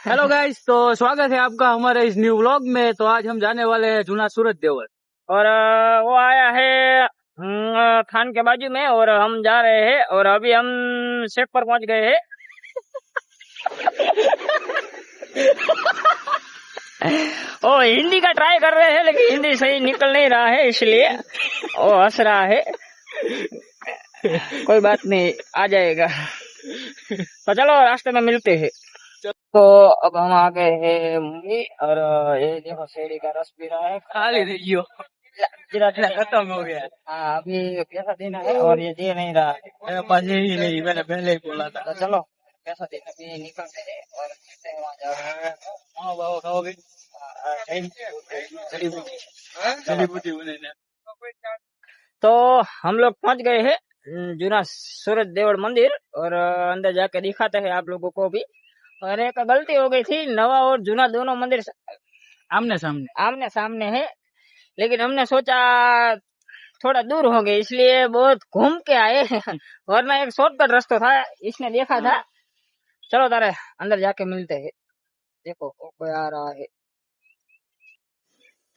Hello guys, तो स्वागत है आपका हमारे इस न्यू व्लॉग में। तो आज हम जाने वाले हैं जूना सूरत देवल। और वो आया है थान के बाजू में और हम जा रहे हैं और अभी हम शेप पर पहुंच गए हैं। वो हिंदी का ट्राई कर रहे हैं लेकिन हिंदी सही निकल नहीं रहा है, इसलिए वो हंस रहा है। कोई बात नहीं, आ जाएगा। तो चलो रास्ते में मिलते हैं। तो अब हम आ गए हैं मुंबई और ये देखो शेरी का रस पी रहा है। खाली नहीं गयो, जरा खत्म हो गया। हाँ, अभी पैसा देना है और ये दे नहीं रहा है। मेरे पास यही नहीं, मैंने पहले ही बोला था। तो चलो पैसा देना भी निकलते हैं और मिलते हैं वहाँ जाकर। हाँ बाबा, खाओगे? जड़ी बूटी बने। तो हम लोग पहुंच गए हैं जूना सूरत देवड़ मंदिर और अंदर जाके दिखाते हैं आप लोगों को भी। और एक गलती हो गई थी, नवा और जूना दोनों मंदिर आमने सामने आमने सामने है, लेकिन हमने सोचा थोड़ा दूर हो गए इसलिए बहुत घूम के आए। वरना एक शॉर्टकट रास्ता था, इसने देखा था। चलो तारे अंदर जाके मिलते हैं। देखो कोई आ रहा है।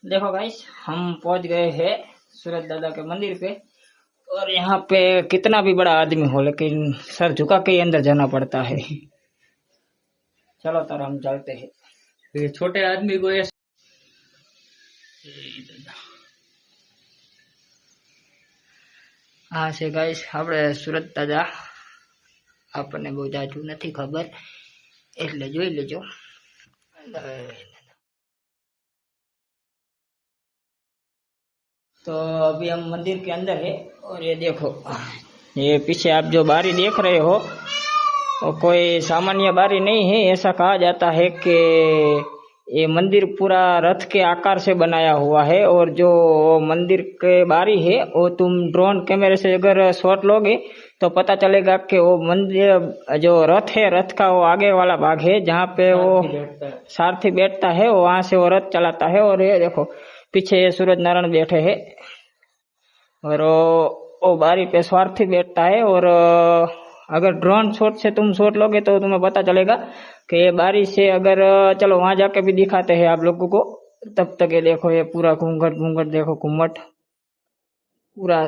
देखो गाइस, हम पहुंच गए हैं सूरत दादा के मंदिर पे। और यहाँ पे कितना भी बड़ा आदमी हो लेकिन सर झुका के ही अंदर जाना पड़ता है। चलो तारा हम चलते हैं। ये छोटे आदमी को ऐसे हाँ से गाइस, આપણે સુરત દાદા આપણને બહુ જાજુ નથી ખબર એટલે જોઈ લેજો। तो अभी हम मंदिर के अंदर है और ये देखो, ये पीछे आप जो बारी देख रहे हो वो कोई सामान्य बारी नहीं है। ऐसा कहा जाता है कि ये मंदिर पूरा रथ के आकार से बनाया हुआ है और जो मंदिर के बारी है वो तुम ड्रोन कैमरे से अगर शॉट लोगे तो पता चलेगा कि वो मंदिर जो रथ है, रथ का वो आगे वाला भाग है जहाँ पे वो सारथी बैठता है, वहां से वो रथ चलाता है। और ये देखो पीछे ये सूरज नारायण बैठे हैं और वो बारी पे स्वार्थी बैठता है। और अगर ड्रोन शॉट से तुम शॉट लोगे तो तुम्हें पता चलेगा कि ये बारी से अगर चलो वहां जाके भी दिखाते हैं आप लोगों को। तब तक ये देखो, ये पूरा घूंघट घूंघट देखो, घूमट पूरा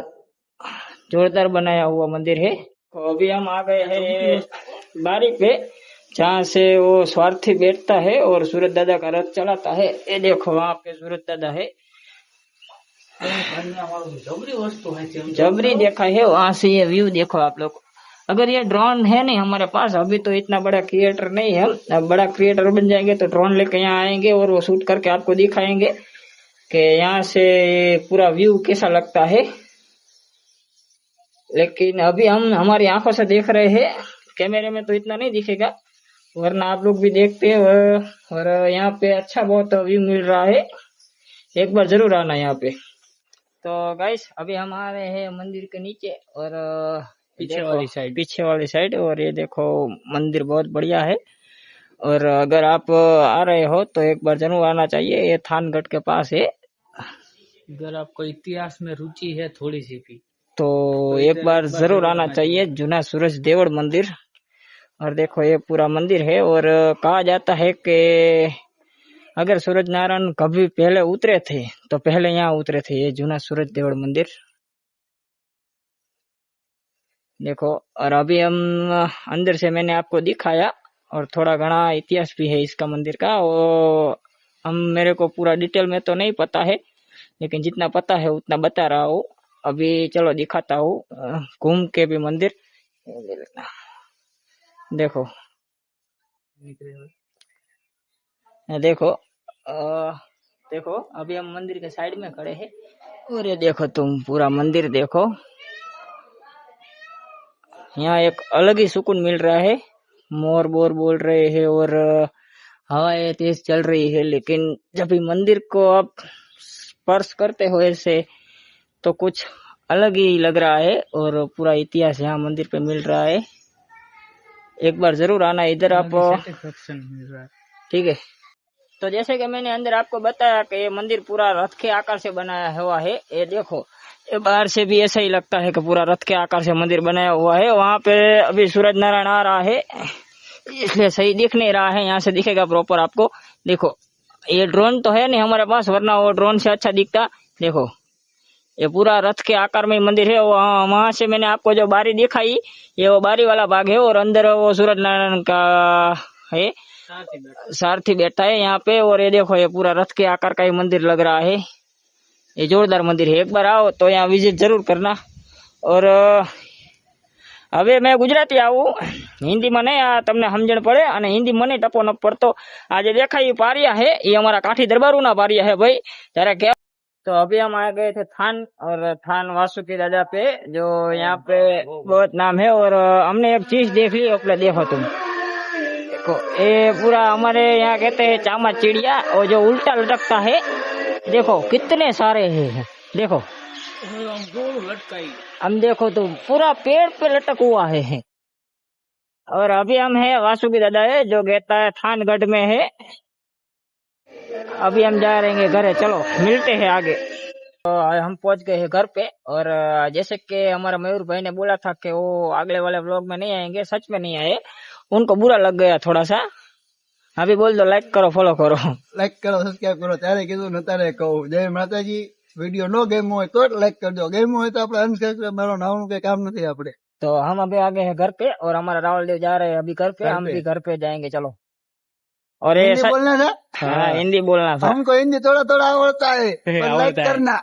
जोरदार बनाया हुआ मंदिर है। तो अभी हम आ गए हैं बारी पे जहाँ से वो स्वार्थी बैठता है और सूरत दादा का रथ चलाता है। ये देखो वहाँ पे सूरत दादा है, जबरी वस्तु है, जबरी देखा है। वहां से ये व्यू देखो आप लोग। अगर ये ड्रोन है नहीं हमारे पास, अभी तो इतना बड़ा क्रिएटर नहीं है, अब बड़ा क्रिएटर बन जाएंगे तो ड्रोन लेके यहाँ आएंगे और वो शूट करके आपको दिखाएंगे कि यहाँ से पूरा व्यू कैसा लगता है। लेकिन अभी हम हमारी आंखों से देख रहे हैं, कैमरे में तो इतना नहीं दिखेगा, वरना आप लोग भी देखते हैं। और यहाँ पे अच्छा बहुत व्यू मिल रहा है, एक बार जरूर आना यहाँ पे। तो गाइस अभी हम आ रहे हैं मंदिर के नीचे और पीछे वाली साइड। और ये देखो मंदिर बहुत बढ़िया है और अगर आप आ रहे हो तो एक बार जरूर आना चाहिए। ये थानगढ़ के पास है। अगर आपको इतिहास में रुचि है थोड़ी सी भी तो एक बार जरूर आना चाहिए जूना सूरज देवड़ मंदिर। और देखो ये पूरा मंदिर है और कहा जाता है कि अगर सूरज नारायण कभी पहले उतरे थे तो पहले यहाँ उतरे थे, ये जूना सूरज देवड़ मंदिर देखो। और अभी हम अंदर से मैंने आपको दिखाया और थोड़ा घना इतिहास भी है इसका मंदिर का। वो हम मेरे को पूरा डिटेल में तो नहीं पता है, लेकिन जितना पता है उतना बता रहा हूँ। अभी चलो दिखाता हूँ घूम के भी मंदिर। देखो देखो देखो अभी हम मंदिर के साइड में खड़े हैं और ये देखो तुम पूरा मंदिर देखो। यहाँ एक अलग ही सुकून मिल रहा है। मोर बोर बोल रहे हैं और हवाएं तेज चल रही है, लेकिन जब भी मंदिर को आप स्पर्श करते हो ऐसे तो कुछ अलग ही लग रहा है और पूरा इतिहास यहाँ मंदिर पे मिल रहा है। एक बार जरूर आना इधर आप, ठीक है। तो जैसे कि मैंने अंदर आपको बताया कि ये मंदिर पूरा रथ के आकार से बनाया हुआ है। ये देखो ये बाहर से भी ऐसा ही लगता है कि पूरा रथ के आकार से मंदिर बनाया हुआ है। वहां पे अभी सूरज नारायण आ रहा है इसलिए सही दिख नहीं रहा है। यहाँ से दिखेगा प्रॉपर आपको। देखो ये ड्रोन तो है नहीं हमारे पास, वरना वो ड्रोन से अच्छा दिखता। देखो ये पूरा रथ के आकार में मंदिर है। वहां से मैंने आपको जो बारी दिखाई, ये वो बारी वाला भाग है, और अंदर वो सूरज नारायण का है, सारथी बैठा है यहाँ पे। और ये देखो ये पूरा रथ के आकार का ये मंदिर लग रहा है। ये जोरदार मंदिर है, एक बार आओ तो यहाँ विजिट जरूर करना। और હવે મેં ગુજરાતી આવું, હિન્દીમાં નહીં આ તમને સમજણ પડે, અને હિન્દીમાં નહીં ટપો નપ પડતો। આ જે દેખાય પારિયા है ये हमारा काठी दरबारू ना पारिया है भाई। जरा क्या तो अभी हम आ गए थे थान, और थान वासुकी दादा पे, जो यहाँ पे बहुत नाम है। और हमने एक चीज देख ली, अपने देखो तुम, देखो ये पूरा हमारे यहाँ कहते हैं चामा चिड़िया, और जो उल्टा लटकता है देखो कितने सारे हैं। देखो हम देखो तो पूरा पेड़ पे लटक हुआ है। और अभी हम है वासुकी दादा है, जो कहता है थानगढ़ में है। अभी हम जा रहे हैं घर, चलो मिलते हैं आगे। तो हम पहुंच गए हैं घर पे। और जैसे कि हमारा मयूर भाई ने बोला था कि वो अगले वाले व्लॉग में नहीं आएंगे, सच में नहीं आए, उनको बुरा लग गया थोड़ा सा। अभी बोल दो लाइक करो, फॉलो करो, लाइक करो, सब्सक्राइब करो। त्यारे कीधुं ने तारे कहूं जय माताजी। विडियो नो गेम हो तो लाइक कर दो, गेम हो तो अपने अनसब्सक्राइब मारो, नावनु के काम नहीं आपड़े। तो हम अभी आ गए हैं घर पे, और हमारा राहुल देव जा रहे हैं अभी घर पे, हम भी घर पे जाएंगे। चलो। और ये हिंदी बोलना था, हाँ हिंदी बोलना था। हमको हिंदी थोड़ा थोड़ा आवड़ता है, पर लाइक आवड़ता है। करना।